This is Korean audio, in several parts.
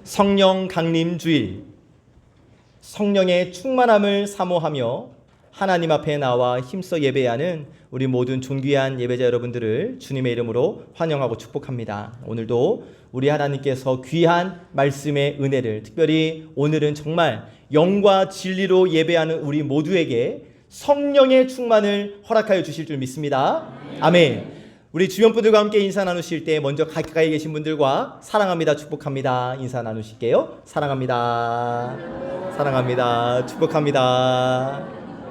성령 강림 주일, 성령의 충만함을 사모하며 하나님 앞에 나와 힘써 예배하는 우리 모든 존귀한 예배자 여러분들을 주님의 이름으로 환영하고 축복합니다. 오늘도 우리 하나님께서 귀한 말씀의 은혜를, 특별히 오늘은 정말 영과 진리로 예배하는 우리 모두에게 성령의 충만을 허락하여 주실 줄 믿습니다. 아멘. 우리 주변 분들과 함께 인사 나누실 때 먼저 가까이 계신 분들과 사랑합니다, 축복합니다 인사 나누실게요. 사랑합니다, 사랑합니다, 축복합니다,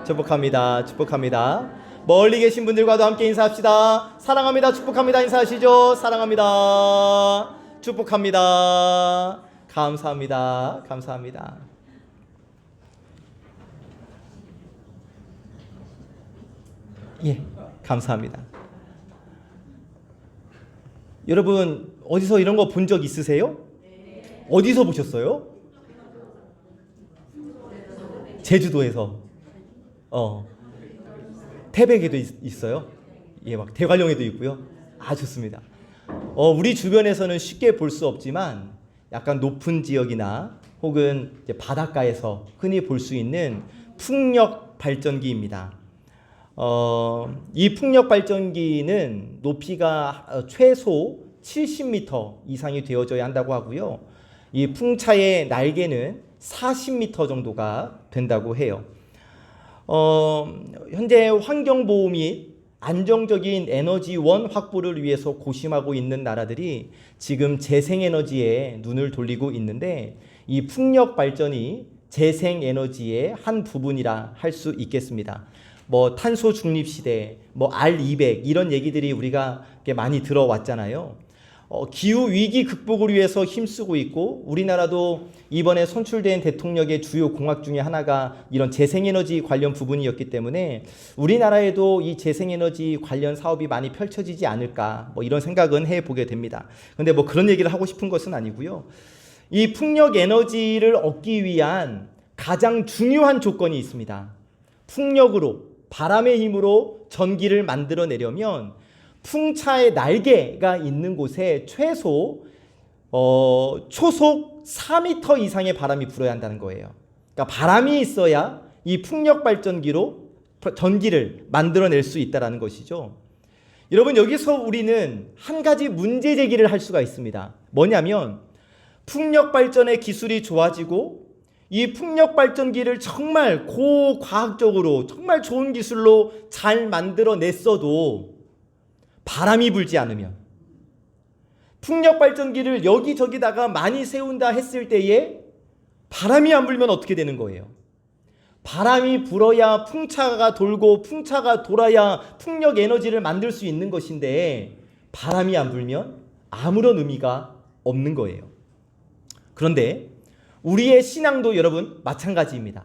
축복합니다, 축복합니다. 멀리 계신 분들과도 함께 인사합시다. 사랑합니다, 축복합니다 인사하시죠. 사랑합니다, 축복합니다, 감사합니다, 감사합니다. 예, 감사합니다. 여러분 어디서 이런 거 본 적 있으세요? 네. 어디서 보셨어요? 제주도에서. 태백에도 있어요. 예, 막 대관령에도 있고요. 아, 좋습니다. 우리 주변에서는 쉽게 볼 수 없지만 약간 높은 지역이나 혹은 이제 바닷가에서 흔히 볼 수 있는 풍력 발전기입니다. 이 풍력 발전기는 높이가 최소 70m 이상이 되어져야 한다고 하고요. 이 풍차의 날개는 40m 정도가 된다고 해요. 현재 환경보호 및 안정적인 에너지원 확보를 위해서 고심하고 있는 나라들이 지금 재생에너지에 눈을 돌리고 있는데, 이 풍력 발전이 재생에너지의 한 부분이라 할 수 있겠습니다. 탄소 중립 시대, R200 이런 얘기들이 우리가 많이 들어왔잖아요. 기후 위기 극복을 위해서 힘쓰고 있고, 우리나라도 이번에 선출된 대통령의 주요 공약 중에 하나가 이런 재생에너지 관련 부분이었기 때문에 우리나라에도 이 재생에너지 관련 사업이 많이 펼쳐지지 않을까, 이런 생각은 해보게 됩니다. 근데 그런 얘기를 하고 싶은 것은 아니고요. 이 풍력 에너지를 얻기 위한 가장 중요한 조건이 있습니다. 풍력으로, 바람의 힘으로 전기를 만들어내려면 풍차의 날개가 있는 곳에 최소 초속 4m 이상의 바람이 불어야 한다는 거예요. 그러니까 바람이 있어야 이 풍력 발전기로 전기를 만들어낼 수 있다는 것이죠. 여러분, 여기서 우리는 한 가지 문제 제기를 할 수가 있습니다. 뭐냐면, 풍력 발전의 기술이 좋아지고 이 풍력 발전기를 정말 고과학적으로 정말 좋은 기술로 잘 만들어냈어도 바람이 불지 않으면, 풍력 발전기를 여기저기다가 많이 세운다 했을 때에 바람이 안 불면 어떻게 되는 거예요? 바람이 불어야 풍차가 돌고 풍차가 돌아야 풍력 에너지를 만들 수 있는 것인데, 바람이 안 불면 아무런 의미가 없는 거예요. 그런데 우리의 신앙도 여러분 마찬가지입니다.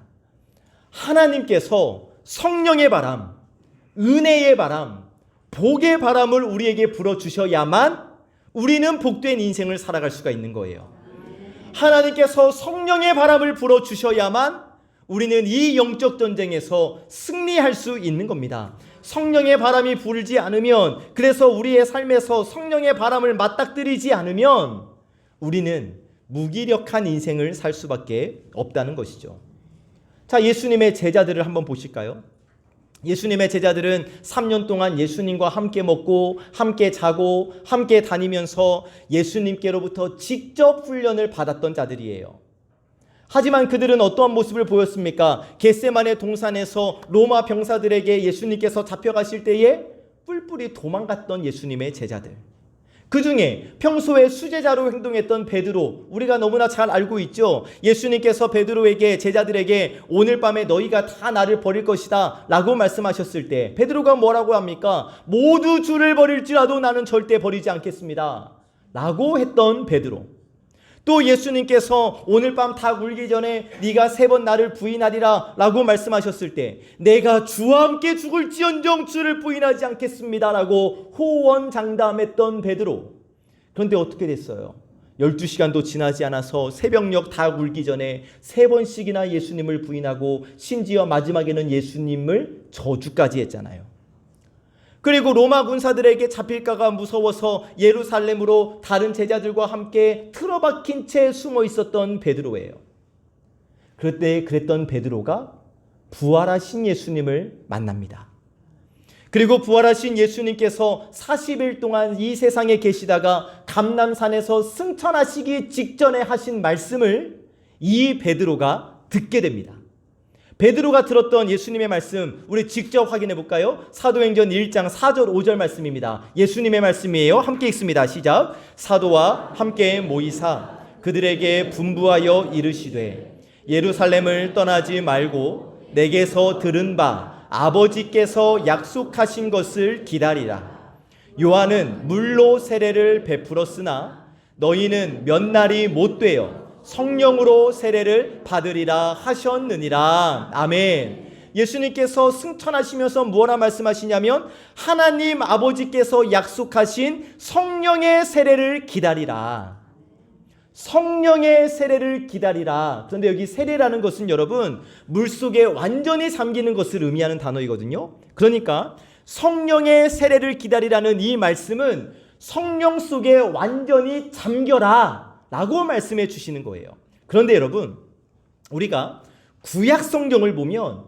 하나님께서 성령의 바람, 은혜의 바람, 복의 바람을 우리에게 불어주셔야만 우리는 복된 인생을 살아갈 수가 있는 거예요. 하나님께서 성령의 바람을 불어주셔야만 우리는 이 영적 전쟁에서 승리할 수 있는 겁니다. 성령의 바람이 불지 않으면, 그래서 우리의 삶에서 성령의 바람을 맞닥뜨리지 않으면 우리는 무기력한 인생을 살 수밖에 없다는 것이죠. 자, 예수님의 제자들을 한번 보실까요? 예수님의 제자들은 3년 동안 예수님과 함께 먹고 함께 자고 함께 다니면서 예수님께로부터 직접 훈련을 받았던 자들이에요. 하지만 그들은 어떠한 모습을 보였습니까? 겟세마네 동산에서 로마 병사들에게 예수님께서 잡혀가실 때에 뿔뿔이 도망갔던 예수님의 제자들, 그 중에 평소에 수제자로 행동했던 베드로, 우리가 너무나 잘 알고 있죠. 예수님께서 베드로에게, 제자들에게 오늘 밤에 너희가 다 나를 버릴 것이다 라고 말씀하셨을 때 베드로가 뭐라고 합니까? 모두 주를 버릴지라도 나는 절대 버리지 않겠습니다 라고 했던 베드로. 또 예수님께서 오늘 밤 닭 울기 전에 네가 3번 나를 부인하리라 라고 말씀하셨을 때 내가 주와 함께 죽을지언정 주를 부인하지 않겠습니다 라고 호언장담했던 베드로. 그런데 어떻게 됐어요? 12시간도 지나지 않아서 새벽녘 닭 울기 전에 3번씩이나 예수님을 부인하고 심지어 마지막에는 예수님을 저주까지 했잖아요. 그리고 로마 군사들에게 잡힐까가 무서워서 예루살렘으로 다른 제자들과 함께 틀어박힌 채 숨어 있었던 베드로예요. 그때 그랬던 베드로가 부활하신 예수님을 만납니다. 그리고 부활하신 예수님께서 40일 동안 이 세상에 계시다가 감람산에서 승천하시기 직전에 하신 말씀을 이 베드로가 듣게 됩니다. 베드로가 들었던 예수님의 말씀 우리 직접 확인해 볼까요? 사도행전 1장 4절 5절 말씀입니다. 예수님의 말씀이에요. 함께 읽습니다. 시작. 사도와 함께 모이사 그들에게 분부하여 이르시되 예루살렘을 떠나지 말고 내게서 들은 바 아버지께서 약속하신 것을 기다리라. 요한은 물로 세례를 베풀었으나 너희는 몇 날이 못 되어 성령으로 세례를 받으리라 하셨느니라. 아멘. 예수님께서 승천하시면서 무엇라 말씀하시냐면 하나님 아버지께서 약속하신 성령의 세례를 기다리라. 성령의 세례를 기다리라. 그런데 여기 세례라는 것은 여러분 물속에 완전히 잠기는 것을 의미하는 단어이거든요. 그러니까 성령의 세례를 기다리라는 이 말씀은 성령 속에 완전히 잠겨라 라고 말씀해 주시는 거예요. 그런데 여러분 우리가 구약 성경을 보면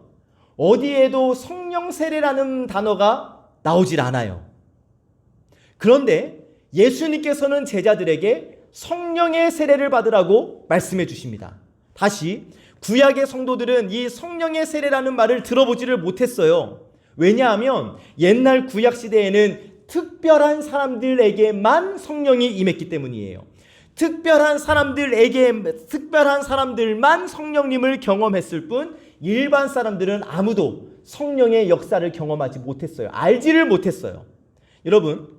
어디에도 성령 세례라는 단어가 나오질 않아요. 그런데 예수님께서는 제자들에게 성령의 세례를 받으라고 말씀해 주십니다. 다시 구약의 성도들은 이 성령의 세례라는 말을 들어보지를 못했어요. 왜냐하면 옛날 구약 시대에는 특별한 사람들에게만 성령이 임했기 때문이에요. 특별한 사람들만 성령님을 경험했을 뿐 일반 사람들은 아무도 성령의 역사를 경험하지 못했어요. 알지를 못했어요. 여러분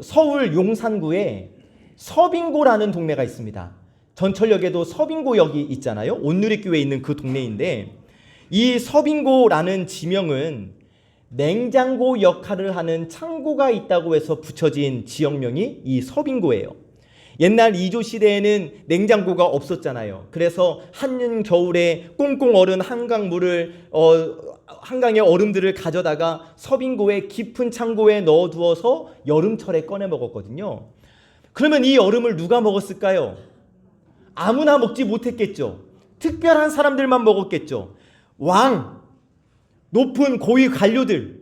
서울 용산구에 서빙고라는 동네가 있습니다. 전철역에도 서빙고역이 있잖아요. 온누리교회에 있는 그 동네인데 이 서빙고라는 지명은 냉장고 역할을 하는 창고가 있다고 해서 붙여진 지역명이 이 서빙고예요. 옛날 이조 시대에는 냉장고가 없었잖아요. 그래서 한년 겨울에 꽁꽁 얼은 한강물을 한강의 얼음들을 가져다가 서빙고의 깊은 창고에 넣어두어서 여름철에 꺼내 먹었거든요. 그러면 이 얼음을 누가 먹었을까요? 아무나 먹지 못했겠죠. 특별한 사람들만 먹었겠죠. 왕, 높은 고위 관료들.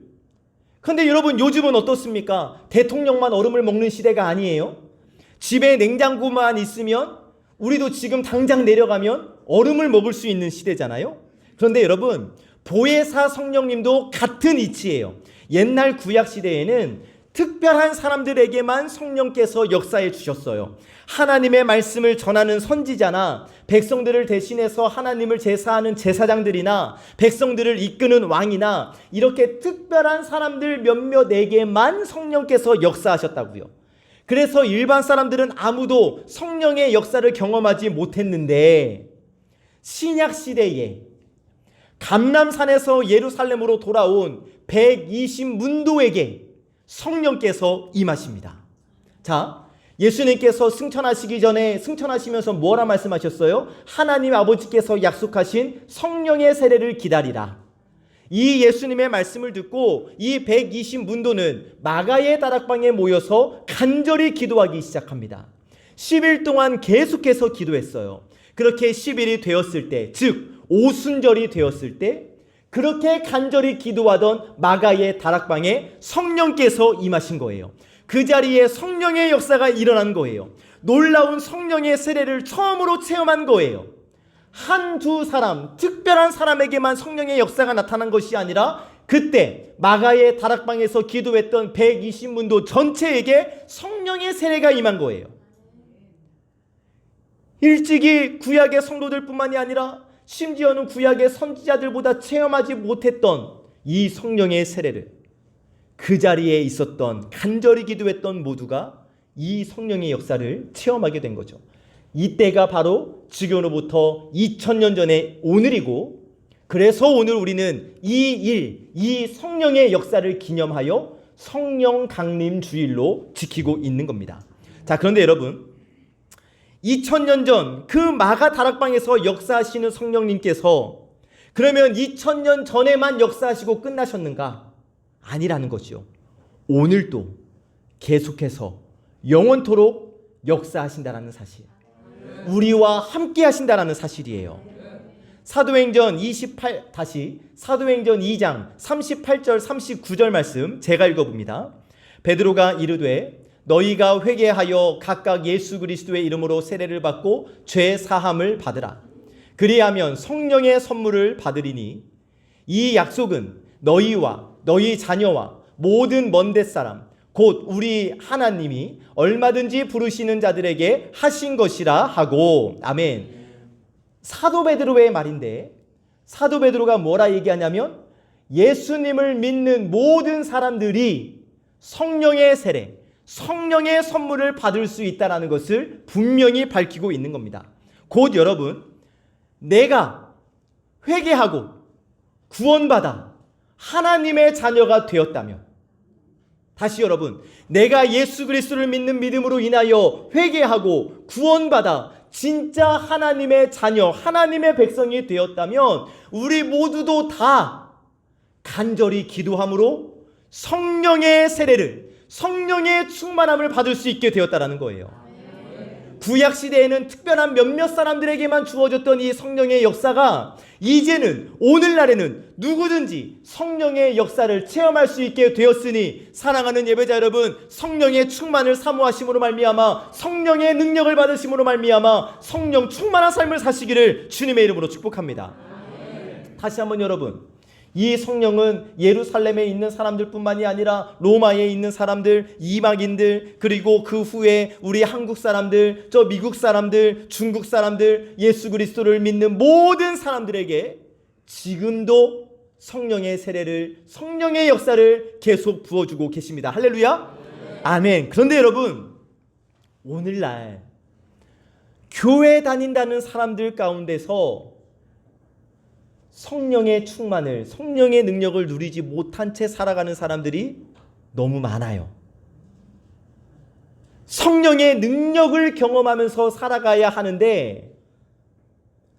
그런데 여러분 요즘은 어떻습니까? 대통령만 얼음을 먹는 시대가 아니에요. 집에 냉장고만 있으면 우리도 지금 당장 내려가면 얼음을 먹을 수 있는 시대잖아요. 그런데 여러분 보혜사 성령님도 같은 이치예요. 옛날 구약 시대에는 특별한 사람들에게만 성령께서 역사해 주셨어요. 하나님의 말씀을 전하는 선지자나 백성들을 대신해서 하나님을 제사하는 제사장들이나 백성들을 이끄는 왕이나 이렇게 특별한 사람들 몇몇에게만 성령께서 역사하셨다고요. 그래서 일반 사람들은 아무도 성령의 역사를 경험하지 못했는데 신약 시대에 감람산에서 예루살렘으로 돌아온 120문도에게 성령께서 임하십니다. 자, 예수님께서 승천하시기 전에 승천하시면서 뭐라 말씀하셨어요? 하나님 아버지께서 약속하신 성령의 세례를 기다리라. 이 예수님의 말씀을 듣고 이 120문도는 마가의 다락방에 모여서 간절히 기도하기 시작합니다. 10일 동안 계속해서 기도했어요. 그렇게 10일이 되었을 때, 즉 오순절이 되었을 때 그렇게 간절히 기도하던 마가의 다락방에 성령께서 임하신 거예요. 그 자리에 성령의 역사가 일어난 거예요. 놀라운 성령의 세례를 처음으로 체험한 거예요. 한두 사람, 특별한 사람에게만 성령의 역사가 나타난 것이 아니라 그때 마가의 다락방에서 기도했던 120문도 전체에게 성령의 세례가 임한 거예요. 일찍이 구약의 성도들 뿐만이 아니라 심지어는 구약의 선지자들보다 체험하지 못했던 이 성령의 세례를 그 자리에 있었던 간절히 기도했던 모두가 이 성령의 역사를 체험하게 된 거죠. 이때가 바로 지금으로부터 2000년 전의 오늘이고, 그래서 오늘 우리는 이 성령의 역사를 기념하여 성령 강림 주일로 지키고 있는 겁니다. 자, 그런데 여러분 2000년 전 그 마가 다락방에서 역사하시는 성령님께서 그러면 2000년 전에만 역사하시고 끝나셨는가? 아니라는 거죠. 오늘도 계속해서 영원토록 역사하신다라는 사실, 우리와 함께 하신다라는 사실이에요. 사도행전 2장 38절 39절 말씀 제가 읽어봅니다. 베드로가 이르되 너희가 회개하여 각각 예수 그리스도의 이름으로 세례를 받고 죄 사함을 받으라. 그리하면 성령의 선물을 받으리니 이 약속은 너희와 너희 자녀와 모든 먼 데 사람 곧 우리 하나님이 얼마든지 부르시는 자들에게 하신 것이라 하고. 아멘. 사도 베드로의 말인데, 사도 베드로가 뭐라 얘기하냐면 예수님을 믿는 모든 사람들이 성령의 세례, 성령의 선물을 받을 수 있다는 것을 분명히 밝히고 있는 겁니다. 곧 여러분, 내가 회개하고 구원받아 하나님의 자녀가 되었다면, 다시 여러분, 내가 예수 그리스도를 믿는 믿음으로 인하여 회개하고 구원받아 진짜 하나님의 자녀, 하나님의 백성이 되었다면 우리 모두도 다 간절히 기도함으로 성령의 세례를, 성령의 충만함을 받을 수 있게 되었다라는 거예요. 구약시대에는 특별한 몇몇 사람들에게만 주어졌던 이 성령의 역사가 이제는 오늘날에는 누구든지 성령의 역사를 체험할 수 있게 되었으니, 사랑하는 예배자 여러분, 성령의 충만을 사모하심으로 말미암아 성령의 능력을 받으심으로 말미암아 성령 충만한 삶을 사시기를 주님의 이름으로 축복합니다. 다시 한번 여러분, 이 성령은 예루살렘에 있는 사람들뿐만이 아니라 로마에 있는 사람들, 이방인들, 그리고 그 후에 우리 한국 사람들, 저 미국 사람들, 중국 사람들, 예수 그리스도를 믿는 모든 사람들에게 지금도 성령의 세례를, 성령의 역사를 계속 부어주고 계십니다. 할렐루야. 아멘. 그런데 여러분, 오늘날 교회 다닌다는 사람들 가운데서 성령의 충만을, 성령의 능력을 누리지 못한 채 살아가는 사람들이 너무 많아요. 성령의 능력을 경험하면서 살아가야 하는데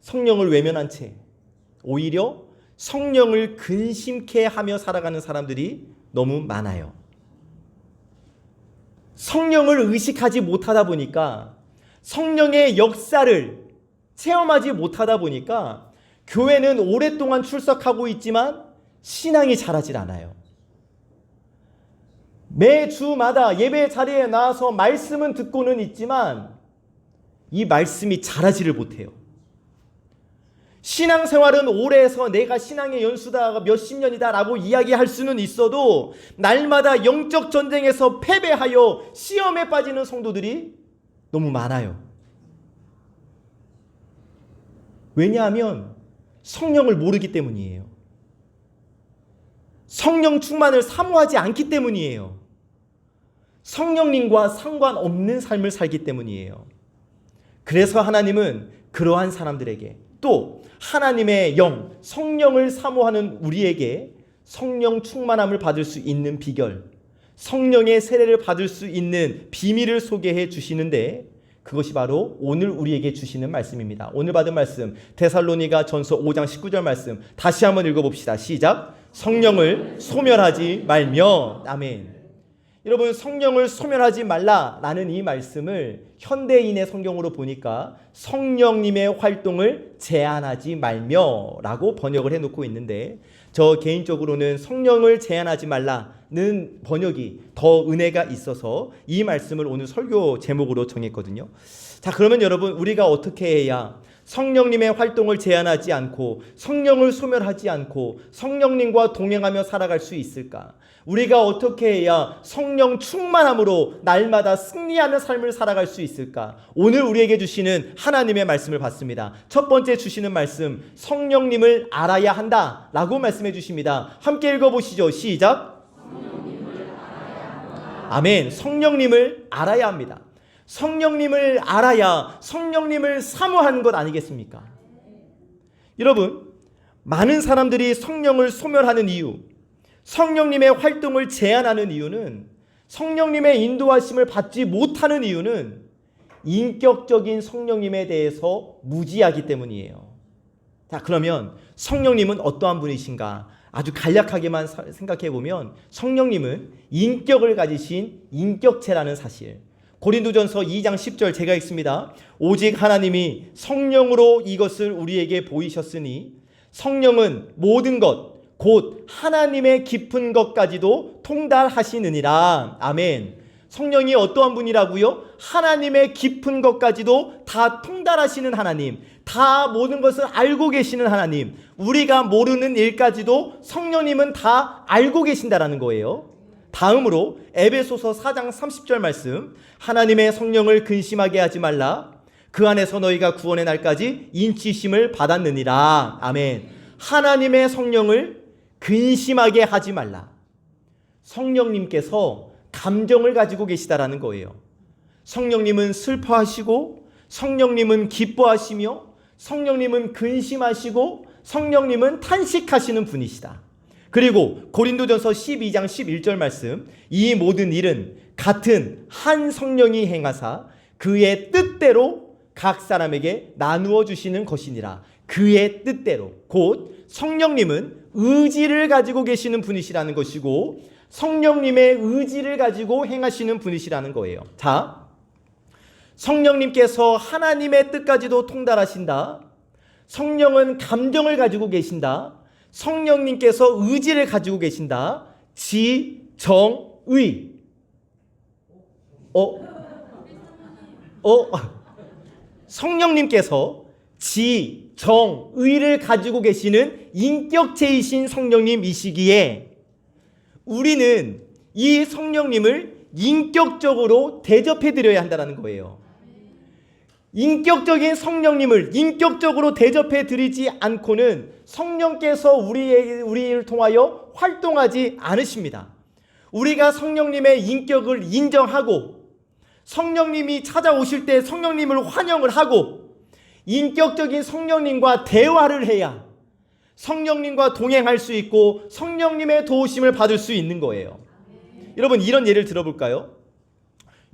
성령을 외면한 채 오히려 성령을 근심케 하며 살아가는 사람들이 너무 많아요. 성령을 의식하지 못하다 보니까, 성령의 역사를 체험하지 못하다 보니까 교회는 오랫동안 출석하고 있지만 신앙이 자라질 않아요. 매주마다 예배 자리에 나와서 말씀은 듣고는 있지만 이 말씀이 자라지를 못해요. 신앙생활은 오래 해서 내가 신앙의 연수다, 몇십 년이다 라고 이야기할 수는 있어도 날마다 영적 전쟁에서 패배하여 시험에 빠지는 성도들이 너무 많아요. 왜냐하면 성령을 모르기 때문이에요. 성령 충만을 사모하지 않기 때문이에요. 성령님과 상관없는 삶을 살기 때문이에요. 그래서 하나님은 그러한 사람들에게, 또 하나님의 영, 성령을 사모하는 우리에게 성령 충만함을 받을 수 있는 비결, 성령의 세례를 받을 수 있는 비밀을 소개해 주시는데, 그것이 바로 오늘 우리에게 주시는 말씀입니다. 오늘 받은 말씀 데살로니가 전서 5장 19절 말씀 다시 한번 읽어봅시다. 시작. 성령을 소멸하지 말며. 아멘. 여러분, 성령을 소멸하지 말라라는 이 말씀을 현대인의 성경으로 보니까 성령님의 활동을 제한하지 말며 라고 번역을 해놓고 있는데, 저 개인적으로는 성령을 제한하지 말라는 번역이 더 은혜가 있어서 이 말씀을 오늘 설교 제목으로 정했거든요. 자, 그러면 여러분, 우리가 어떻게 해야 성령님의 활동을 제한하지 않고 성령을 소멸하지 않고 성령님과 동행하며 살아갈 수 있을까? 우리가 어떻게 해야 성령 충만함으로 날마다 승리하는 삶을 살아갈 수 있을까? 오늘 우리에게 주시는 하나님의 말씀을 봤습니다. 첫 번째 주시는 말씀, 성령님을 알아야 한다 라고 말씀해 주십니다. 함께 읽어보시죠. 시작. 아멘. 성령님을 알아야 합니다. 성령님을 알아야 성령님을 사모하는 것 아니겠습니까? 여러분, 많은 사람들이 성령을 소멸하는 이유, 성령님의 활동을 제한하는 이유는, 성령님의 인도하심을 받지 못하는 이유는 인격적인 성령님에 대해서 무지하기 때문이에요. 자, 그러면 성령님은 어떠한 분이신가 아주 간략하게만 생각해 보면 성령님은 인격을 가지신 인격체라는 사실. 고린도전서 2장 10절 제가 읽습니다. 오직 하나님이 성령으로 이것을 우리에게 보이셨으니 성령은 모든 것 곧 하나님의 깊은 것까지도 통달하시느니라. 아멘. 성령이 어떠한 분이라고요? 하나님의 깊은 것까지도 다 통달하시는 하나님, 다 모든 것을 알고 계시는 하나님, 우리가 모르는 일까지도 성령님은 다 알고 계신다라는 거예요. 다음으로 에베소서 4장 30절 말씀, 하나님의 성령을 근심하게 하지 말라. 그 안에서 너희가 구원의 날까지 인치심을 받았느니라. 아멘. 하나님의 성령을 근심하게 하지 말라. 성령님께서 감정을 가지고 계시다라는 거예요. 성령님은 슬퍼하시고, 성령님은 기뻐하시며, 성령님은 근심하시고, 성령님은 탄식하시는 분이시다. 그리고 고린도전서 12장 11절 말씀, 이 모든 일은 같은 한 성령이 행하사 그의 뜻대로 각 사람에게 나누어 주시는 것이니라. 그의 뜻대로, 곧 성령님은 의지를 가지고 계시는 분이시라는 것이고, 성령님의 의지를 가지고 행하시는 분이시라는 거예요. 자, 성령님께서 하나님의 뜻까지도 통달하신다. 성령은 감정을 가지고 계신다. 성령님께서 의지를 가지고 계신다. 지, 정, 의. 성령님께서 지, 정, 의를 가지고 계시는 인격체이신 성령님이시기에 우리는 이 성령님을 인격적으로 대접해 드려야 한다는 거예요. 인격적인 성령님을 인격적으로 대접해 드리지 않고는 성령께서 우리를 통하여 활동하지 않으십니다. 우리가 성령님의 인격을 인정하고 성령님이 찾아오실 때 성령님을 환영을 하고 인격적인 성령님과 대화를 해야 성령님과 동행할 수 있고 성령님의 도우심을 받을 수 있는 거예요. 여러분, 이런 예를 들어볼까요?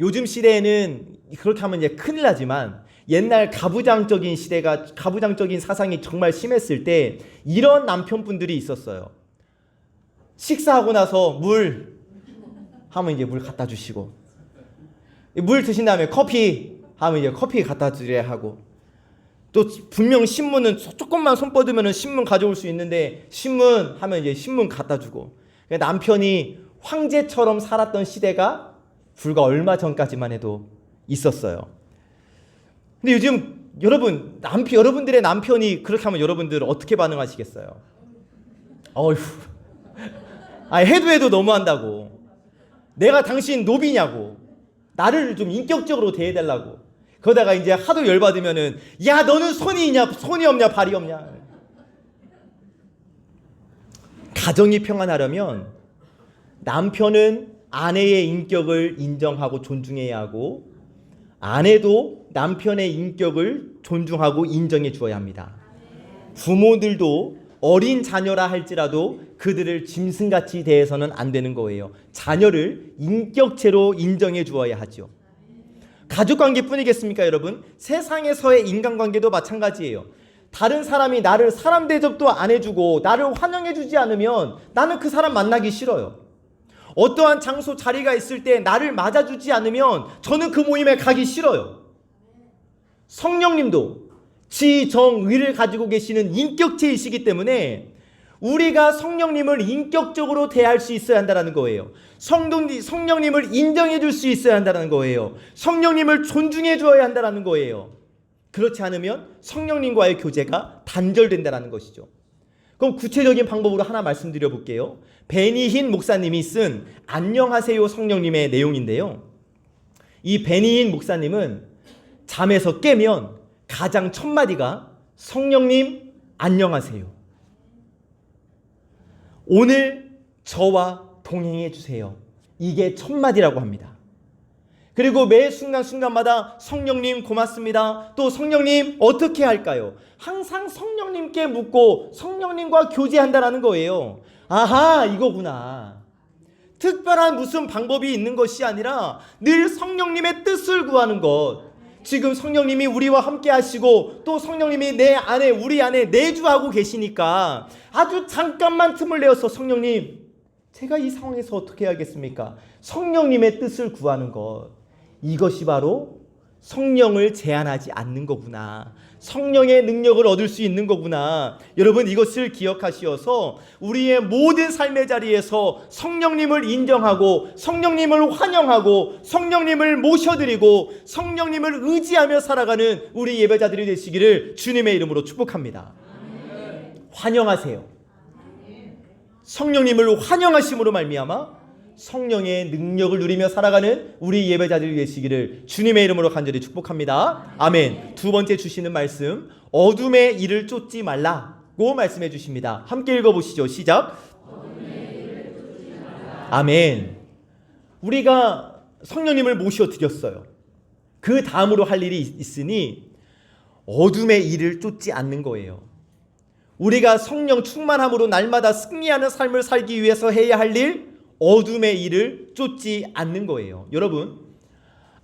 요즘 시대에는 그렇게 하면 이제 큰일 나지만 옛날 가부장적인 사상이 정말 심했을 때 이런 남편분들이 있었어요. 식사하고 나서 물 하면 이제 물 갖다 주시고, 물 드신 다음에 커피 하면 이제 커피 갖다 드려야 하고, 또 분명 신문은 조금만 손 뻗으면 신문 가져올 수 있는데 신문 하면 이제 신문 갖다 주고, 남편이 황제처럼 살았던 시대가 불과 얼마 전까지만 해도 있었어요. 근데 요즘 여러분들의 남편이 그렇게 하면 여러분들 어떻게 반응하시겠어요? 어휴, 해도 너무한다고. 내가 당신 노비냐고. 나를 좀 인격적으로 대해달라고. 그러다가 이제 하도 열받으면은, 야, 너는 손이 있냐, 손이 없냐, 발이 없냐. 가정이 평안하려면 남편은 아내의 인격을 인정하고 존중해야 하고, 아내도 남편의 인격을 존중하고 인정해 주어야 합니다. 부모들도 어린 자녀라 할지라도 그들을 짐승같이 대해서는 안 되는 거예요. 자녀를 인격체로 인정해 주어야 하죠. 가족관계뿐이겠습니까, 여러분? 세상에서의 인간관계도 마찬가지예요. 다른 사람이 나를 사람 대접도 안 해주고 나를 환영해 주지 않으면 나는 그 사람 만나기 싫어요. 어떠한 장소 자리가 있을 때 나를 맞아주지 않으면 저는 그 모임에 가기 싫어요. 성령님도 지, 정, 의를 가지고 계시는 인격체이시기 때문에 우리가 성령님을 인격적으로 대할 수 있어야 한다는 거예요. 성령님을 인정해 줄 수 있어야 한다는 거예요. 성령님을 존중해 주어야 한다는 거예요. 그렇지 않으면 성령님과의 교제가 단절된다는 것이죠. 그럼 구체적인 방법으로 하나 말씀드려 볼게요. 베니힌 목사님이 쓴 안녕하세요 성령님의 내용인데요. 이 베니힌 목사님은 잠에서 깨면 가장 첫 마디가 성령님 안녕하세요. 오늘 저와 동행해 주세요. 이게 첫 마디라고 합니다. 그리고 매 순간순간마다 성령님 고맙습니다. 또 성령님 어떻게 할까요? 항상 성령님께 묻고 성령님과 교제한다라는 거예요. 아하, 이거구나. 특별한 무슨 방법이 있는 것이 아니라 늘 성령님의 뜻을 구하는 것. 지금 성령님이 우리와 함께 하시고 또 성령님이 내 안에 우리 안에 내주하고 계시니까 아주 잠깐만 틈을 내어서 성령님 제가 이 상황에서 어떻게 해야겠습니까? 성령님의 뜻을 구하는 것, 이것이 바로 성령을 제한하지 않는 거구나. 성령의 능력을 얻을 수 있는 거구나. 여러분 이것을 기억하시어서 우리의 모든 삶의 자리에서 성령님을 인정하고 성령님을 환영하고 성령님을 모셔드리고 성령님을 의지하며 살아가는 우리 예배자들이 되시기를 주님의 이름으로 축복합니다. 환영하세요. 성령님을 환영하심으로 말미암아 성령의 능력을 누리며 살아가는 우리 예배자들이 되시기를 주님의 이름으로 간절히 축복합니다. 아멘. 두 번째 주시는 말씀, 어둠의 일을 쫓지 말라고 말씀해 주십니다. 함께 읽어보시죠. 시작. 아멘. 우리가 성령님을 모셔드렸어요. 그 다음으로 할 일이 있으니 어둠의 일을 쫓지 않는 거예요. 우리가 성령 충만함으로 날마다 승리하는 삶을 살기 위해서 해야 할 일, 어둠의 일을 쫓지 않는 거예요. 여러분,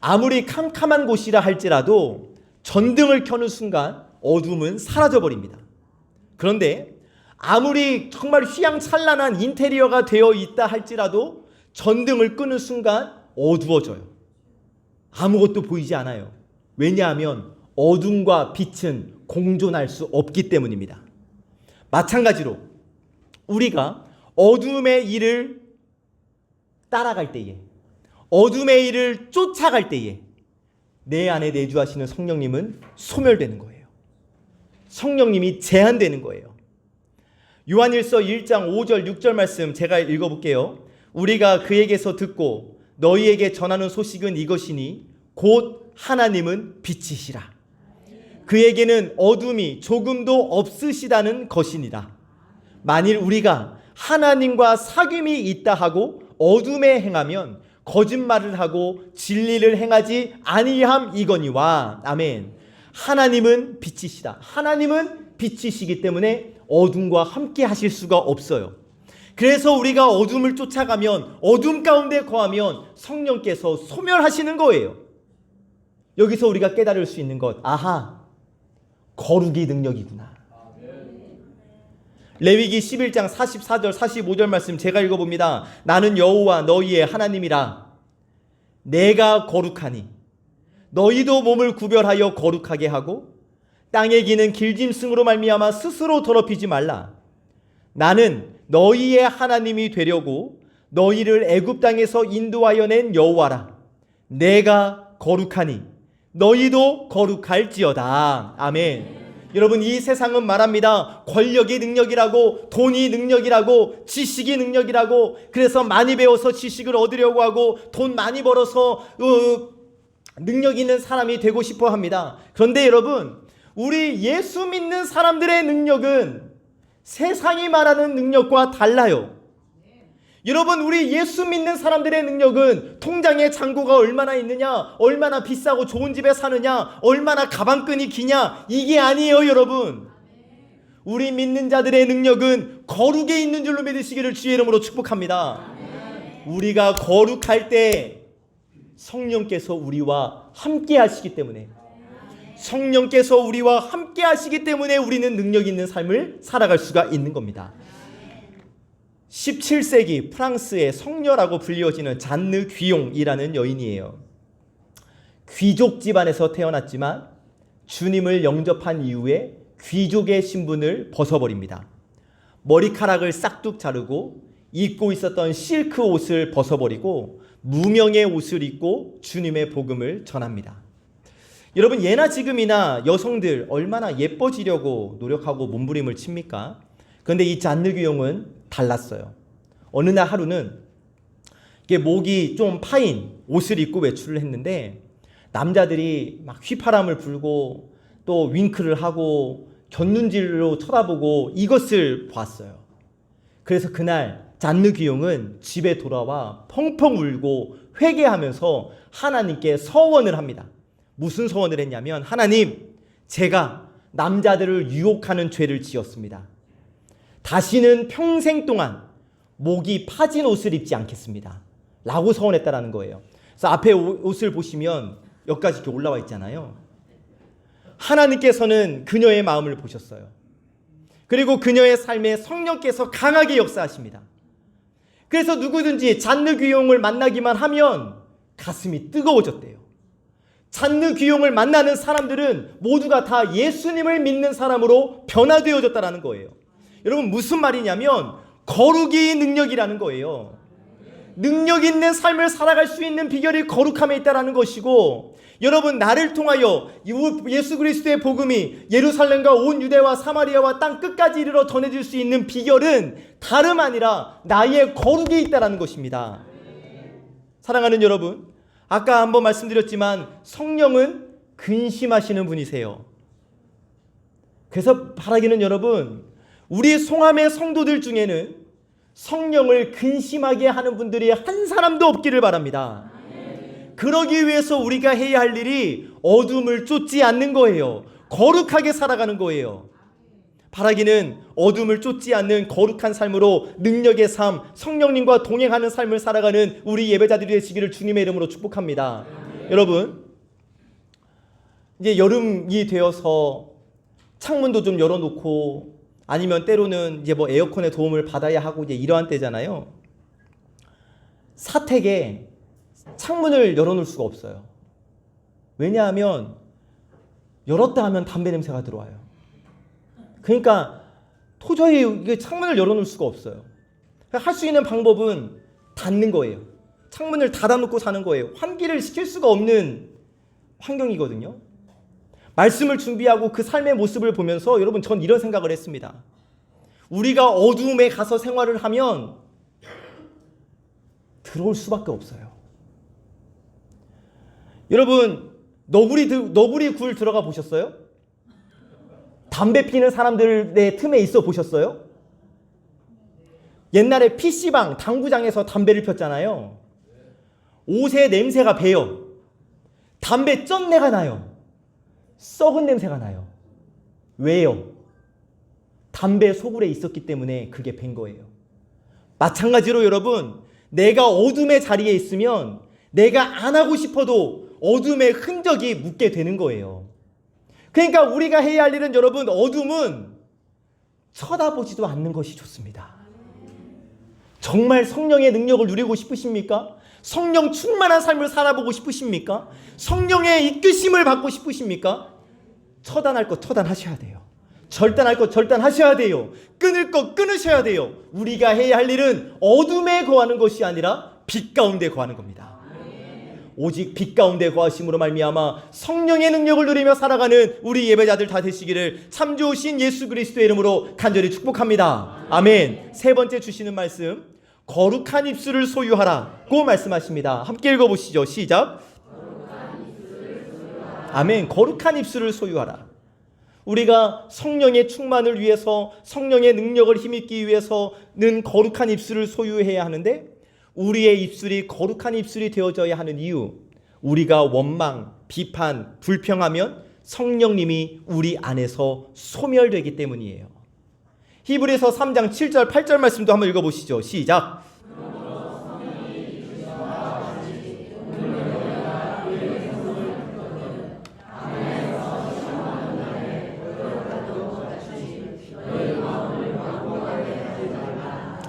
아무리 캄캄한 곳이라 할지라도 전등을 켜는 순간 어둠은 사라져버립니다. 그런데 아무리 정말 휘황찬란한 인테리어가 되어 있다 할지라도 전등을 끄는 순간 어두워져요. 아무것도 보이지 않아요. 왜냐하면 어둠과 빛은 공존할 수 없기 때문입니다. 마찬가지로 우리가 어둠의 일을 따라갈 때에, 어둠의 일을 쫓아갈 때에 내 안에 내주하시는 성령님은 소멸되는 거예요. 성령님이 제한되는 거예요. 요한일서 1장 5절 6절 말씀 제가 읽어볼게요. 우리가 그에게서 듣고 너희에게 전하는 소식은 이것이니 곧 하나님은 빛이시라. 그에게는 어둠이 조금도 없으시다는 것이니라. 만일 우리가 하나님과 사귐이 있다 하고 어둠에 행하면 거짓말을 하고 진리를 행하지 아니함이거니와. 아멘. 하나님은 빛이시다. 하나님은 빛이시기 때문에 어둠과 함께 하실 수가 없어요. 그래서 우리가 어둠을 쫓아가면, 어둠 가운데 거하면 성령께서 소멸하시는 거예요. 여기서 우리가 깨달을 수 있는 것, 아하, 거룩이 능력이구나. 레위기 11장 44절 45절 말씀 제가 읽어봅니다. 나는 여호와 너희의 하나님이라. 내가 거룩하니 너희도 몸을 구별하여 거룩하게 하고 땅에 기는 길짐승으로 말미암아 스스로 더럽히지 말라. 나는 너희의 하나님이 되려고 너희를 애굽 땅에서 인도하여 낸 여호와라. 내가 거룩하니 너희도 거룩할지어다. 아멘. 여러분, 이 세상은 말합니다. 권력이 능력이라고, 돈이 능력이라고, 지식이 능력이라고, 그래서 많이 배워서 지식을 얻으려고 하고 돈 많이 벌어서 능력 있는 사람이 되고 싶어 합니다. 그런데 여러분, 우리 예수 믿는 사람들의 능력은 세상이 말하는 능력과 달라요. 여러분, 우리 예수 믿는 사람들의 능력은 통장에 잔고가 얼마나 있느냐, 얼마나 비싸고 좋은 집에 사느냐, 얼마나 가방끈이 기냐, 이게 아니에요. 여러분, 우리 믿는 자들의 능력은 거룩에 있는 줄로 믿으시기를 주의 이름으로 축복합니다. 우리가 거룩할 때 성령께서 우리와 함께 하시기 때문에, 성령께서 우리와 함께 하시기 때문에 우리는 능력 있는 삶을 살아갈 수가 있는 겁니다. 17세기 프랑스의 성녀라고 불리워지는 잔느 귀용이라는 여인이에요. 귀족 집안에서 태어났지만 주님을 영접한 이후에 귀족의 신분을 벗어버립니다. 머리카락을 싹둑 자르고 입고 있었던 실크 옷을 벗어버리고 무명의 옷을 입고 주님의 복음을 전합니다. 여러분, 예나 지금이나 여성들 얼마나 예뻐지려고 노력하고 몸부림을 칩니까? 그런데 이 잔느 귀용은 달랐어요. 어느 날 하루는 이게 목이 좀 파인 옷을 입고 외출을 했는데 남자들이 막 휘파람을 불고 또 윙크를 하고 곁눈질로 쳐다보고 이것을 봤어요. 그래서 그날 잔느 귀용은 집에 돌아와 펑펑 울고 회개하면서 하나님께 서원을 합니다. 무슨 서원을 했냐면, 하나님, 제가 남자들을 유혹하는 죄를 지었습니다. 다시는 평생 동안 목이 파진 옷을 입지 않겠습니다 라고 서원했다라는 거예요. 그래서 앞에 옷을 보시면 여기까지 이렇게 올라와 있잖아요. 하나님께서는 그녀의 마음을 보셨어요. 그리고 그녀의 삶에 성령께서 강하게 역사하십니다. 그래서 누구든지 잔느 귀용을 만나기만 하면 가슴이 뜨거워졌대요. 잔느 귀용을 만나는 사람들은 모두가 다 예수님을 믿는 사람으로 변화되어졌다는 거예요. 여러분, 무슨 말이냐면 거룩이 능력이라는 거예요. 능력 있는 삶을 살아갈 수 있는 비결이 거룩함에 있다는 것이고, 여러분, 나를 통하여 예수 그리스도의 복음이 예루살렘과 온 유대와 사마리아와 땅 끝까지 이르러 전해질 수 있는 비결은 다름 아니라 나의 거룩이 있다는 것입니다. 사랑하는 여러분, 아까 한번 말씀드렸지만 성령은 근심하시는 분이세요. 그래서 바라기는 여러분, 우리 송암의 성도들 중에는 성령을 근심하게 하는 분들이 한 사람도 없기를 바랍니다. 그러기 위해서 우리가 해야 할 일이 어둠을 쫓지 않는 거예요. 거룩하게 살아가는 거예요. 바라기는 어둠을 쫓지 않는 거룩한 삶으로 능력의 삶, 성령님과 동행하는 삶을 살아가는 우리 예배자들이 되시기를 주님의 이름으로 축복합니다. 여러분, 이제 여름이 되어서 창문도 좀 열어놓고 아니면 때로는 이제 뭐 에어컨의 도움을 받아야 하고 이제 이러한 때잖아요. 사택에 창문을 열어놓을 수가 없어요. 왜냐하면 열었다 하면 담배 냄새가 들어와요. 그러니까 도저히 이게 창문을 열어놓을 수가 없어요. 할 수 있는 방법은 닫는 거예요. 창문을 닫아놓고 사는 거예요. 환기를 시킬 수가 없는 환경이거든요. 말씀을 준비하고 그 삶의 모습을 보면서 여러분, 전 이런 생각을 했습니다. 우리가 어두움에 가서 생활을 하면 들어올 수밖에 없어요. 여러분, 너구리 굴 들어가 보셨어요? 담배 피는 사람들의 틈에 있어 보셨어요? 옛날에 PC방, 당구장에서 담배를 폈잖아요. 옷에 냄새가 배요. 담배 쩐내가 나요. 썩은 냄새가 나요. 왜요? 담배 소굴에 있었기 때문에 그게 밴 거예요. 마찬가지로 여러분, 내가 어둠의 자리에 있으면 내가 안 하고 싶어도 어둠의 흔적이 묻게 되는 거예요. 그러니까 우리가 해야 할 일은 여러분, 어둠은 쳐다보지도 않는 것이 좋습니다. 정말 성령의 능력을 누리고 싶으십니까? 성령 충만한 삶을 살아보고 싶으십니까? 성령의 이끄심을 받고 싶으십니까? 처단할 것 처단하셔야 돼요. 절단할 것 절단하셔야 돼요. 끊을 것 끊으셔야 돼요. 우리가 해야 할 일은 어둠에 거하는 것이 아니라 빛 가운데 거하는 겁니다. 오직 빛 가운데 거하심으로 말미암아 성령의 능력을 누리며 살아가는 우리 예배자들 다 되시기를 참 좋으신 예수 그리스도의 이름으로 간절히 축복합니다. 아멘. 세 번째 주시는 말씀, 거룩한 입술을 소유하라고 말씀하십니다. 함께 읽어보시죠. 시작. 아멘. 거룩한 입술을 소유하라. 우리가 성령의 충만을 위해서, 성령의 능력을 힘입기 위해서는 거룩한 입술을 소유해야 하는데, 우리의 입술이 거룩한 입술이 되어져야 하는 이유, 우리가 원망, 비판, 불평하면 성령님이 우리 안에서 소멸되기 때문이에요. 히브리서 3장 7절 8절 말씀도 한번 읽어보시죠. 시작.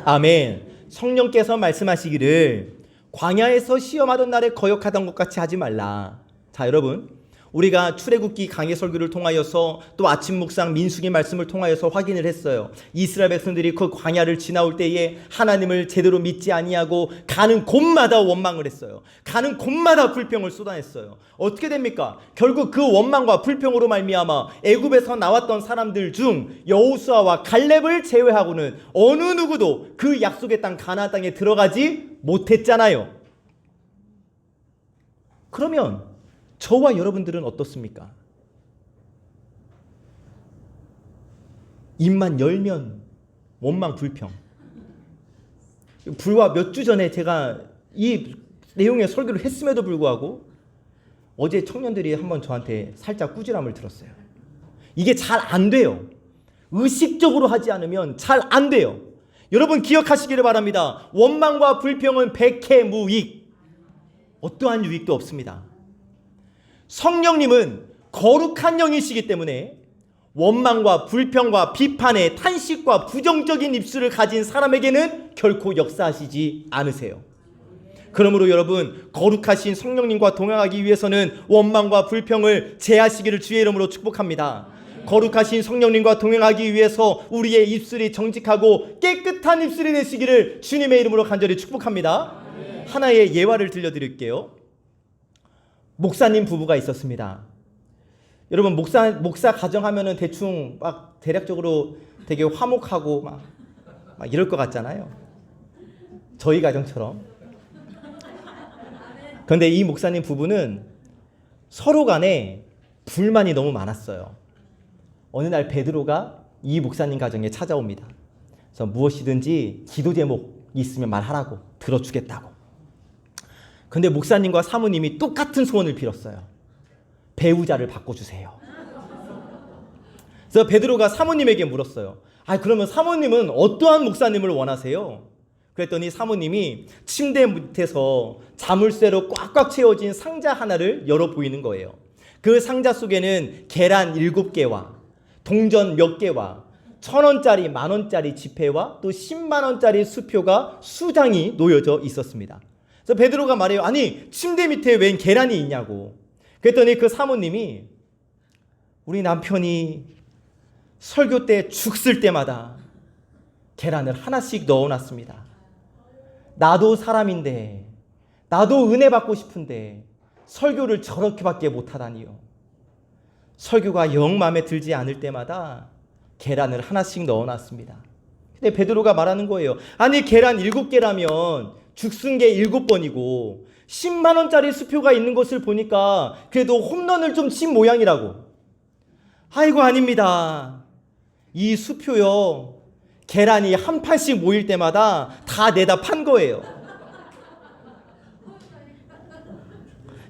아멘. 성령께서 말씀하시기를 광야에서 시험하던 날에 거역하던 것 같이 하지 말라. 자, 여러분, 우리가 출애굽기 강해 설교를 통하여서 또 아침 묵상 민수기 말씀을 통하여서 확인을 했어요. 이스라엘 백성들이 그 광야를 지나올 때에 하나님을 제대로 믿지 아니하고 가는 곳마다 원망을 했어요. 가는 곳마다 불평을 쏟아냈어요. 어떻게 됩니까? 결국 그 원망과 불평으로 말미암아 애굽에서 나왔던 사람들 중 여호수아와 갈렙을 제외하고는 어느 누구도 그 약속의 땅 가나안 땅에 들어가지 못했잖아요. 그러면 저와 여러분들은 어떻습니까? 입만 열면 원망 불평. 불과 몇 주 전에 제가 이 내용의 설교를 했음에도 불구하고 어제 청년들이 한번 저한테 살짝 꾸지람을 들었어요. 이게 잘 안 돼요. 의식적으로 하지 않으면 잘 안 돼요. 여러분 기억하시기를 바랍니다. 원망과 불평은 백해무익. 어떠한 유익도 없습니다. 성령님은 거룩한 영이시기 때문에 원망과 불평과 비판의 탄식과 부정적인 입술을 가진 사람에게는 결코 역사하시지 않으세요. 그러므로 여러분, 거룩하신 성령님과 동행하기 위해서는 원망과 불평을 제하시기를 주의 이름으로 축복합니다. 거룩하신 성령님과 동행하기 위해서 우리의 입술이 정직하고 깨끗한 입술이 되시기를 주님의 이름으로 간절히 축복합니다. 하나의 예화를 들려드릴게요. 목사님 부부가 있었습니다. 여러분, 목사 가정하면은 대충 막 대략적으로 되게 화목하고 막 이럴 것 같잖아요. 저희 가정처럼. 그런데 이 목사님 부부는 서로 간에 불만이 너무 많았어요. 어느 날 베드로가 이 목사님 가정에 찾아옵니다. 그래서 무엇이든지 기도 제목이 있으면 말하라고, 들어주겠다고. 근데 목사님과 사모님이 똑같은 소원을 빌었어요. 배우자를 바꿔주세요. 그래서 베드로가 사모님에게 물었어요. 그러면 사모님은 어떠한 목사님을 원하세요? 그랬더니 사모님이 침대 밑에서 자물쇠로 꽉꽉 채워진 상자 하나를 열어 보이는 거예요. 그 상자 속에는 계란 7개와 동전 몇 개와 1,000원짜리, 만원짜리 지폐와 또 10만원짜리 수표가 수장이 놓여져 있었습니다. 그래서 베드로가 말해요. 아니, 침대 밑에 웬 계란이 있냐고. 그랬더니 그 사모님이 우리 남편이 설교 때 죽을 때마다 계란을 하나씩 넣어놨습니다. 나도 사람인데, 나도 은혜 받고 싶은데 설교를 저렇게밖에 못하다니요. 설교가 영 마음에 들지 않을 때마다 계란을 하나씩 넣어놨습니다. 근데 베드로가 말하는 거예요. 아니, 계란 7개라면 죽순 게 7번이고 10만원짜리 수표가 있는 것을 보니까 그래도 홈런을 좀 친 모양이라고. 아이고, 아닙니다. 이 수표요, 계란이 한 판씩 모일 때마다 다 내다 판 거예요.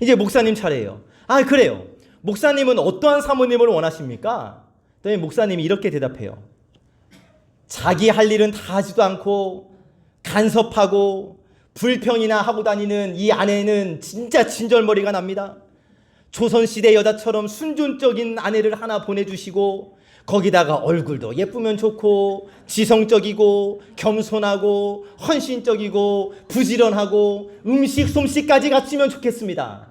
이제 목사님 차례예요. 그래요. 목사님은 어떠한 사모님을 원하십니까? 그랬더니 목사님이 이렇게 대답해요. 자기 할 일은 다 하지도 않고 간섭하고 불평이나 하고 다니는 이 아내는 진짜 진절머리가 납니다. 조선시대 여자처럼 순종적인 아내를 하나 보내주시고 거기다가 얼굴도 예쁘면 좋고 지성적이고 겸손하고 헌신적이고 부지런하고 음식 솜씨까지 갖추면 좋겠습니다.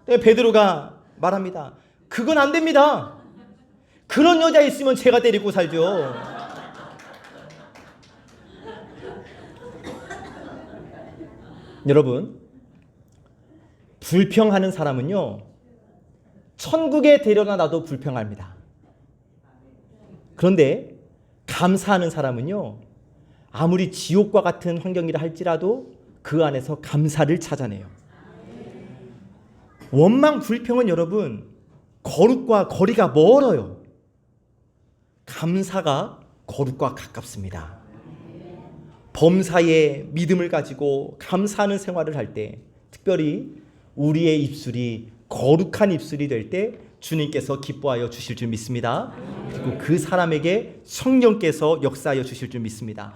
베드로가 말합니다. 그건 안 됩니다. 그런 여자 있으면 제가 데리고 살죠. 여러분, 불평하는 사람은요, 천국에 데려다 놔도 불평합니다. 그런데 감사하는 사람은요, 아무리 지옥과 같은 환경이라 할지라도 그 안에서 감사를 찾아내요. 원망, 불평은 여러분, 거룩과 거리가 멀어요. 감사가 거룩과 가깝습니다. 범사에 믿음을 가지고 감사하는 생활을 할 때, 특별히 우리의 입술이 거룩한 입술이 될 때 주님께서 기뻐하여 주실 줄 믿습니다. 그리고 그 사람에게 성령께서 역사하여 주실 줄 믿습니다.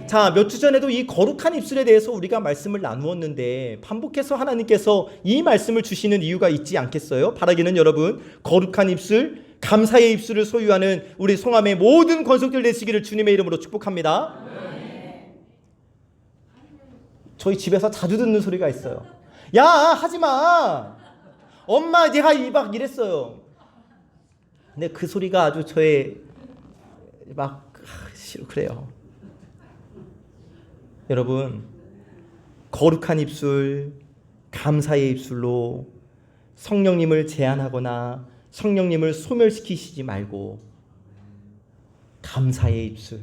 자, 몇 주 전에도 이 거룩한 입술에 대해서 우리가 말씀을 나누었는데 반복해서 하나님께서 이 말씀을 주시는 이유가 있지 않겠어요? 바라기는 여러분, 거룩한 입술, 감사의 입술을 소유하는 우리 송암의 모든 권속들 되시기를 주님의 이름으로 축복합니다. 저희 집에서 자주 듣는 소리가 있어요. 야, 하지마. 엄마, 내가 막 이랬어요. 근데 그 소리가 아주 저의 막 싫어, 그래요. 여러분, 거룩한 입술, 감사의 입술로 성령님을 제한하거나 성령님을 소멸시키시지 말고 감사의 입술,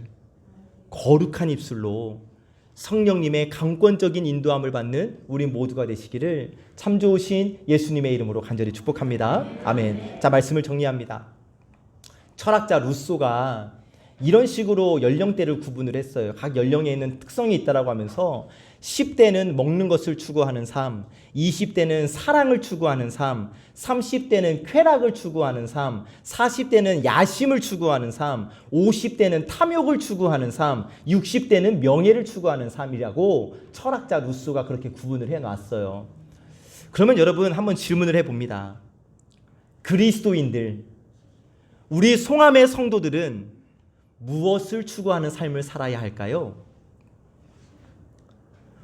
거룩한 입술로 성령님의 강권적인 인도함을 받는 우리 모두가 되시기를 참 좋으신 예수님의 이름으로 간절히 축복합니다. 아멘. 자, 말씀을 정리합니다. 철학자 루소가 이런 식으로 연령대를 구분을 했어요. 각 연령에는 특성이 있다라고 하면서 10대는 먹는 것을 추구하는 삶, 20대는 사랑을 추구하는 삶, 30대는 쾌락을 추구하는 삶, 40대는 야심을 추구하는 삶, 50대는 탐욕을 추구하는 삶, 60대는 명예를 추구하는 삶이라고 철학자 루소가 그렇게 구분을 해놨어요. 그러면 여러분 한번 질문을 해봅니다. 그리스도인들, 우리 송암의 성도들은 무엇을 추구하는 삶을 살아야 할까요?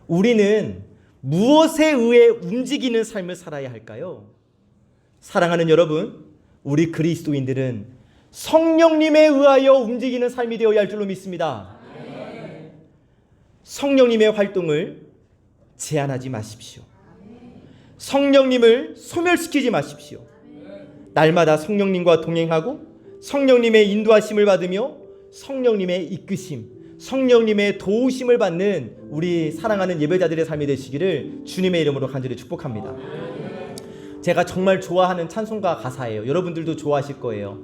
우리는 무엇에 의해 움직이는 삶을 살아야 할까요? 사랑하는 여러분, 우리 그리스도인들은 성령님에 의하여 움직이는 삶이 되어야 할 줄로 믿습니다. 성령님의 활동을 제한하지 마십시오. 성령님을 소멸시키지 마십시오. 날마다 성령님과 동행하고 성령님의 인도하심을 받으며 성령님의 이끄심, 성령님의 도우심을 받는 우리 사랑하는 예배자들의 삶이 되시기를 주님의 이름으로 간절히 축복합니다. 제가 정말 좋아하는 찬송가 가사예요. 여러분들도 좋아하실 거예요.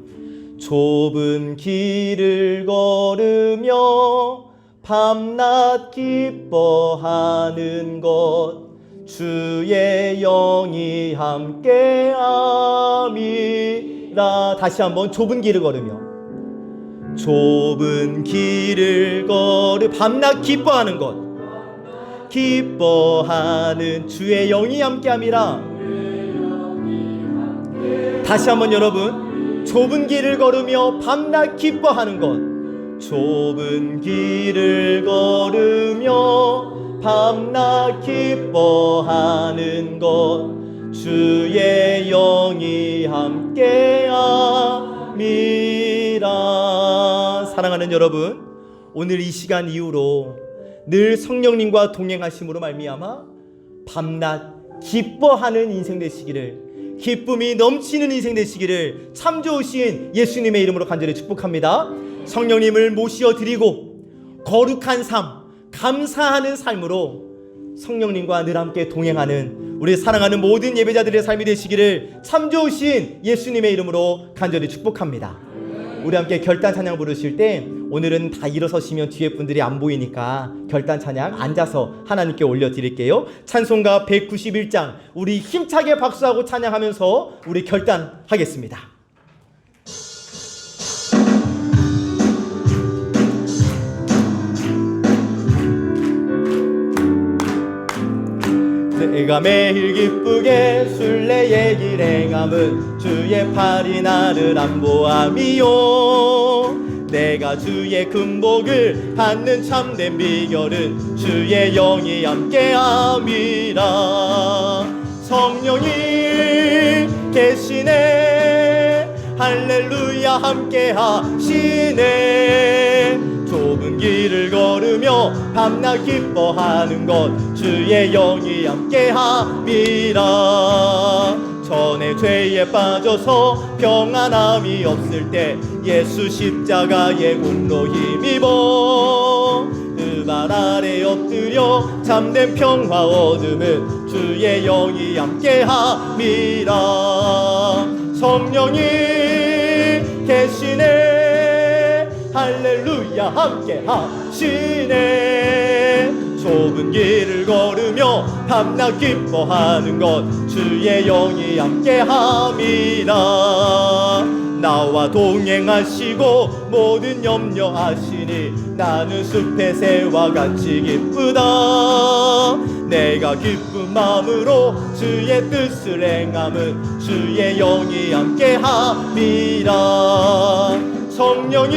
좁은 길을 걸으며 밤낮 기뻐하는 것 주의 영이 함께함이라. 다시 한번 좁은 길을 걸으며 좁은 길을 걸으 밤낮 기뻐하는 것 기뻐하는 주의 영이 함께함이라. 다시 한번 여러분, 좁은 길을 걸으며 밤낮 기뻐하는 것 좁은 길을 걸으며 밤낮 기뻐하는 것 주의 영이 함께함이라. 사랑하는 여러분, 오늘 이 시간 이후로 늘 성령님과 동행하심으로 말미암아 밤낮 기뻐하는 인생 되시기를, 기쁨이 넘치는 인생 되시기를 참 좋으신 예수님의 이름으로 간절히 축복합니다. 성령님을 모시어 드리고 거룩한 삶, 감사하는 삶으로 성령님과 늘 함께 동행하는 우리 사랑하는 모든 예배자들의 삶이 되시기를 참 좋으신 예수님의 이름으로 간절히 축복합니다. 우리 함께 결단 찬양 부르실 때 오늘은 다 일어서시면 뒤에 분들이 안 보이니까 결단 찬양 앉아서 하나님께 올려드릴게요. 찬송가 191장 우리 힘차게 박수하고 찬양하면서 우리 결단하겠습니다. 내가 매일 기쁘게 순례의 길 행함은 주의 팔이 나를 안보함이요. 내가 주의 금복을 받는 참된 비결은 주의 영이 함께함이라. 성령이 계시네 할렐루야 함께하시네. 좁은 길을 걸으며 밤낮 기뻐하는 것 주의 영이 함께함이라. 전에 죄에 빠져서 평안함이 없을 때 예수 십자가의 공로 힘입어 그 발 아래 엎드려 참된 평화 얻음은 주의 영이 함께함이라. 성령이 계시네 할렐루야 함께하시네. 좁은 길을 걸으며 밤낮 기뻐하는 것 주의 영이 함께함이라. 나와 동행하시고 모든 염려하시니 나는 숲의 새와 같이 기쁘다. 내가 기쁜 마음으로 주의 뜻을 행함은 주의 영이 함께함이라. 성령이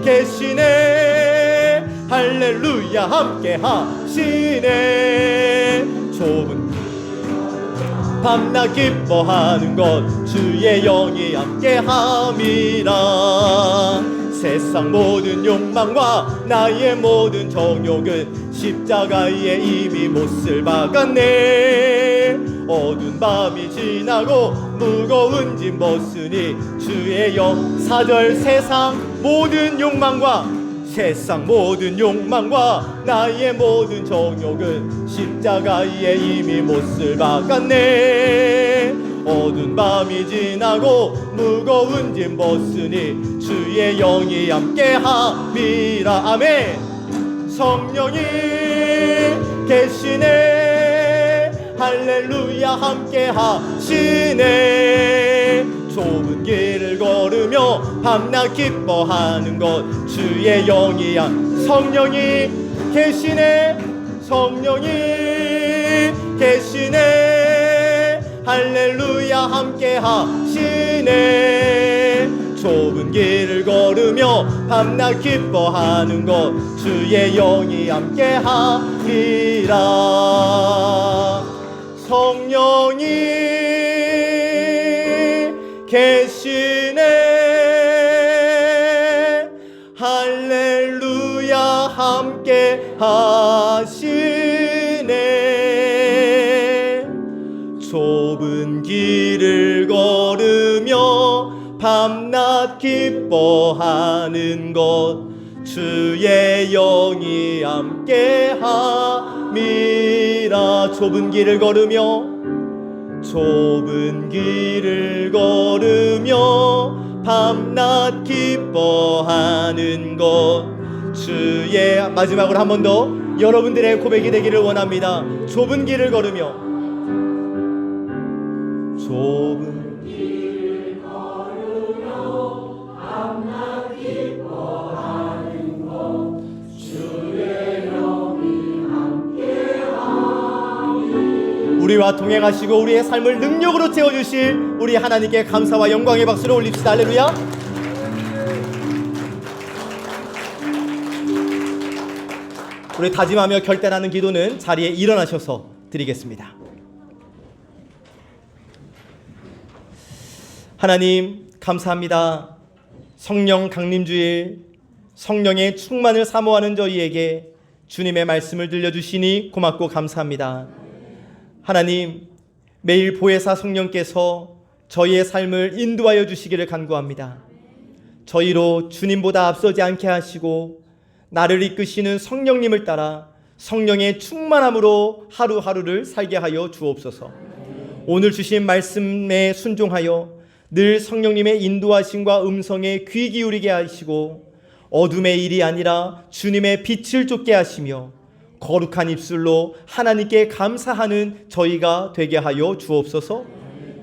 계시네 할렐루야 함께하시네. 좁은 밤낮 기뻐하는 것 주의 영이 함께함이라. 세상 모든 욕망과 나의 모든 정욕은 십자가에 이미 못을 박았네. 어두운 밤이 지나고 무거운 짐 벗으니 주의 영. 4절 세상 모든 욕망과 나의 모든 정욕은 십자가에 이미 못을 박았네. 어두운 밤이 지나고 무거운 짐 벗으니 주의 영이 함께함이라. 아멘. 성령이 계시네 할렐루야 함께하시네. 좁은 길을 걸으며 밤낮 기뻐하는 것 주의 영이야. 성령이 계시네 성령이 계시네. 할렐루야 함께 하시네. 좁은 길을 걸으며 밤낮 기뻐하는 것 주의 영이 함께 하리라. 성령이 계시네. 할렐루야 함께 하시네. 좁은 길을 걸으며 밤낮 기뻐하는 것 주의 영이 함께 함이라. 좁은 길을 걸으며 밤낮 기뻐하는 것 주의. 마지막으로 한 번 더 여러분들의 고백이 되기를 원합니다. 좁은 길을 걸으며 밤낮 기뻐하는 것 주의 영이 함께하니. 우리와 동행하시고 우리의 삶을 능력으로 채워주실 우리 하나님께 감사와 영광의 박수를 올립시다. 할렐루야. 우리 다짐하며 결단하는 기도는 자리에 일어나셔서 드리겠습니다. 하나님 감사합니다. 성령 강림주일 성령의 충만을 사모하는 저희에게 주님의 말씀을 들려주시니 고맙고 감사합니다. 하나님, 매일 보혜사 성령께서 저희의 삶을 인도하여 주시기를 간구합니다. 저희로 주님보다 앞서지 않게 하시고 나를 이끄시는 성령님을 따라 성령의 충만함으로 하루하루를 살게 하여 주옵소서. 오늘 주신 말씀에 순종하여 늘 성령님의 인도하심과 음성에 귀 기울이게 하시고 어둠의 일이 아니라 주님의 빛을 쫓게 하시며 거룩한 입술로 하나님께 감사하는 저희가 되게 하여 주옵소서.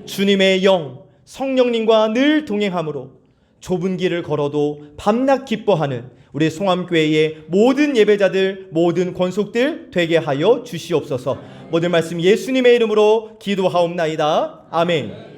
주님의 영 성령님과 늘 동행함으로 좁은 길을 걸어도 밤낮 기뻐하는 우리 송암교회의 모든 예배자들, 모든 권속들 되게 하여 주시옵소서. 모든 말씀 예수님의 이름으로 기도하옵나이다. 아멘.